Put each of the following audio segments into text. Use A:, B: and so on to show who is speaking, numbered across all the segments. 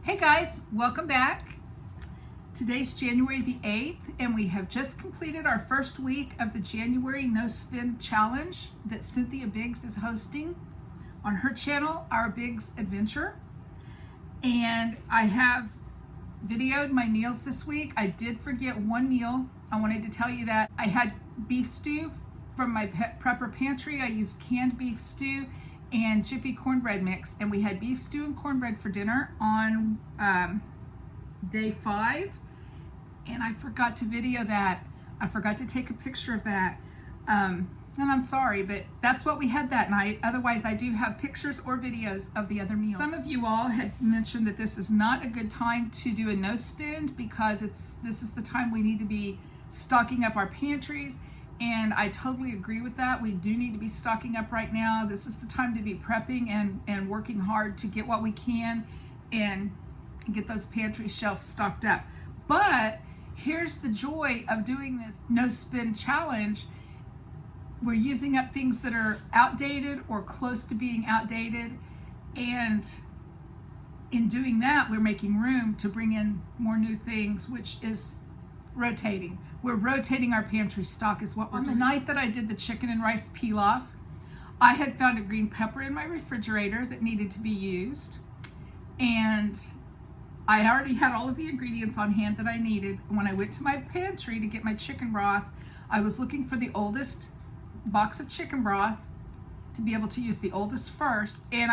A: Hey guys, welcome back. Today's January the 8th, and we have just completed our first week of the January No Spin Challenge that Cynthia Biggs is hosting on her channel, Our Biggs Adventure. And I have videoed my meals this week. I did forget one meal. I wanted to tell you that. I had beef stew from my prepper pantry. I used canned beef stew and Jiffy cornbread mix, and we had beef stew and cornbread for dinner on day 5, and I forgot to video that. I forgot to take a picture of that, and I'm sorry, but that's what we had that night. Otherwise, I do have pictures or videos of the other meals. Some of you all had mentioned that this is not a good time to do a no spend because this is the time we need to be stocking up our pantries. And I totally agree with that. We do need to be stocking up right now. This is the time to be prepping and working hard to get what we can and get those pantry shelves stocked up. But here's the joy of doing this no spend challenge. We're using up things that are outdated or close to being outdated. And in doing that, we're making room to bring in more new things, which is rotating. We're rotating our pantry stock is what we're doing. On the night that I did the chicken and rice pilaf, I had found a green pepper in my refrigerator that needed to be used. And I already had all of the ingredients on hand that I needed. When I went to my pantry to get my chicken broth, I was looking for the oldest box of chicken broth to be able to use the oldest first. And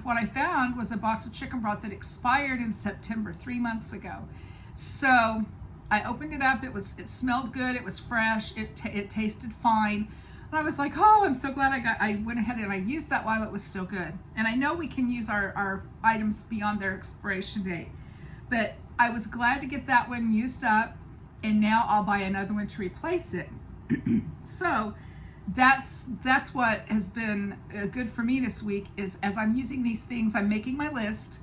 A: what I found was a box of chicken broth that expired in September, 3 months ago. So I opened it up. It smelled good. It was fresh. It tasted fine. And I was like, oh, I'm so glad I went ahead and I used that while it was still good. And I know we can use our items beyond their expiration date, but I was glad to get that one used up, and now I'll buy another one to replace it. So that's what has been good for me this week, is as I'm using these things, I'm making my list.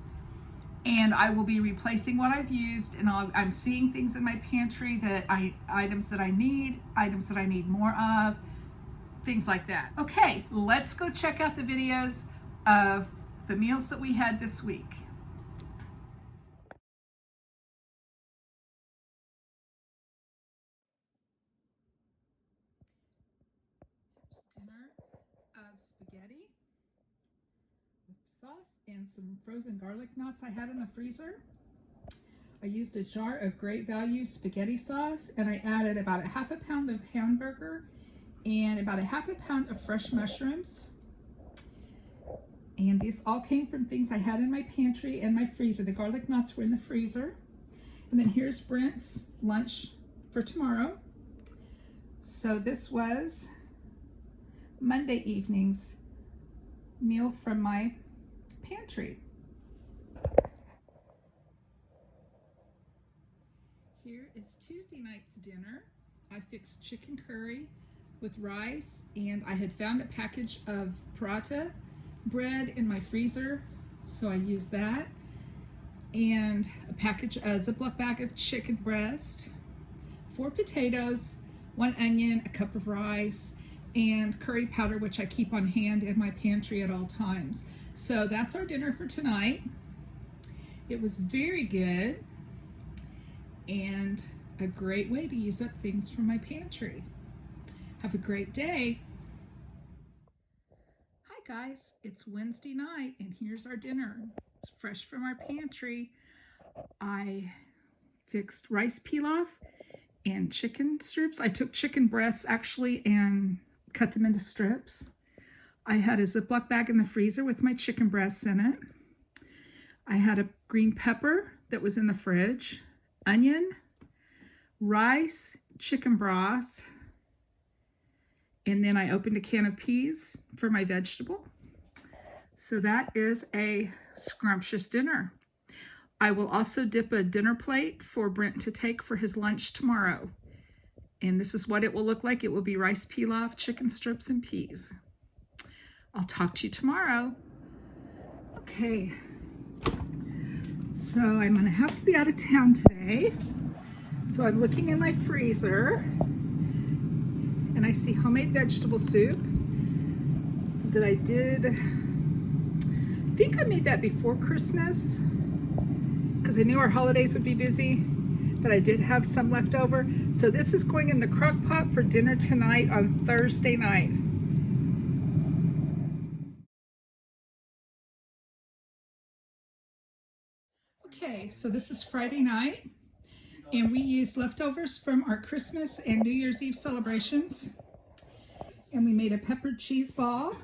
A: And I will be replacing what I've used, and I'm seeing things in my pantry items that I need more of, things like that. Okay, let's go check out the videos of the meals that we had this week. Dinner of spaghetti sauce and some frozen garlic knots I had in the freezer. I used a jar of Great Value spaghetti sauce, and I added about a half a pound of hamburger and about a half a pound of fresh mushrooms. And these all came from things I had in my pantry and my freezer. The garlic knots were in the freezer. And then here's Brent's lunch for tomorrow. So this was Monday evening's meal from my pantry. Here is Tuesday night's dinner. I fixed chicken curry with rice, and I had found a package of paratha bread in my freezer, so I used that, and a Ziploc bag of chicken breast, 4 potatoes, 1 onion, a cup of rice, and curry powder, which I keep on hand in my pantry at all times. So that's our dinner for tonight. It was very good and a great way to use up things from my pantry. Have a great day. Hi guys, it's Wednesday night and here's our dinner. It's fresh from our pantry. I fixed rice pilaf and chicken strips. I took chicken breasts actually and cut them into strips. I had a Ziploc bag in the freezer with my chicken breasts in it. I had a green pepper that was in the fridge, onion, rice, chicken broth, and then I opened a can of peas for my vegetable. So that is a scrumptious dinner. I will also dip a dinner plate for Brent to take for his lunch tomorrow. And this is what it will look like. It will be rice pilaf, chicken strips, and peas. I'll talk to you tomorrow. Okay, so I'm gonna have to be out of town today. So I'm looking in my freezer and I see homemade vegetable soup that I did. I think I made that before Christmas. because I knew our holidays would be busy, but I did have some left over. So this is going in the crock pot for dinner tonight on Thursday night. Okay, so this is Friday night, and we used leftovers from our Christmas and New Year's Eve celebrations. And we made a peppered cheese ball,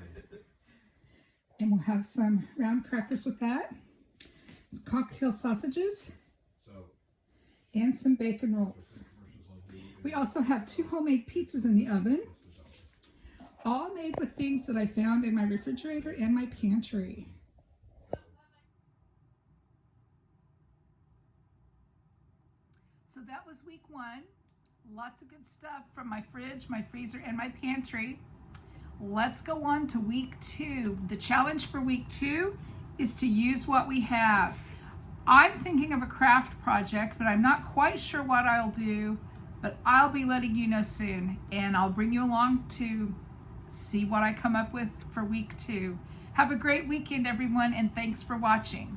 A: and we'll have some round crackers with that, some cocktail sausages, and some bacon rolls. We also have 2 homemade pizzas in the oven, all made with things that I found in my refrigerator and my pantry. So that was week 1. Lots of good stuff from my fridge, my freezer, and my pantry. Let's go on to week 2. The challenge for week 2 is to use what we have. I'm thinking of a craft project, but I'm not quite sure what I'll do, but I'll be letting you know soon, and I'll bring you along to see what I come up with for week 2. Have a great weekend, everyone, and thanks for watching.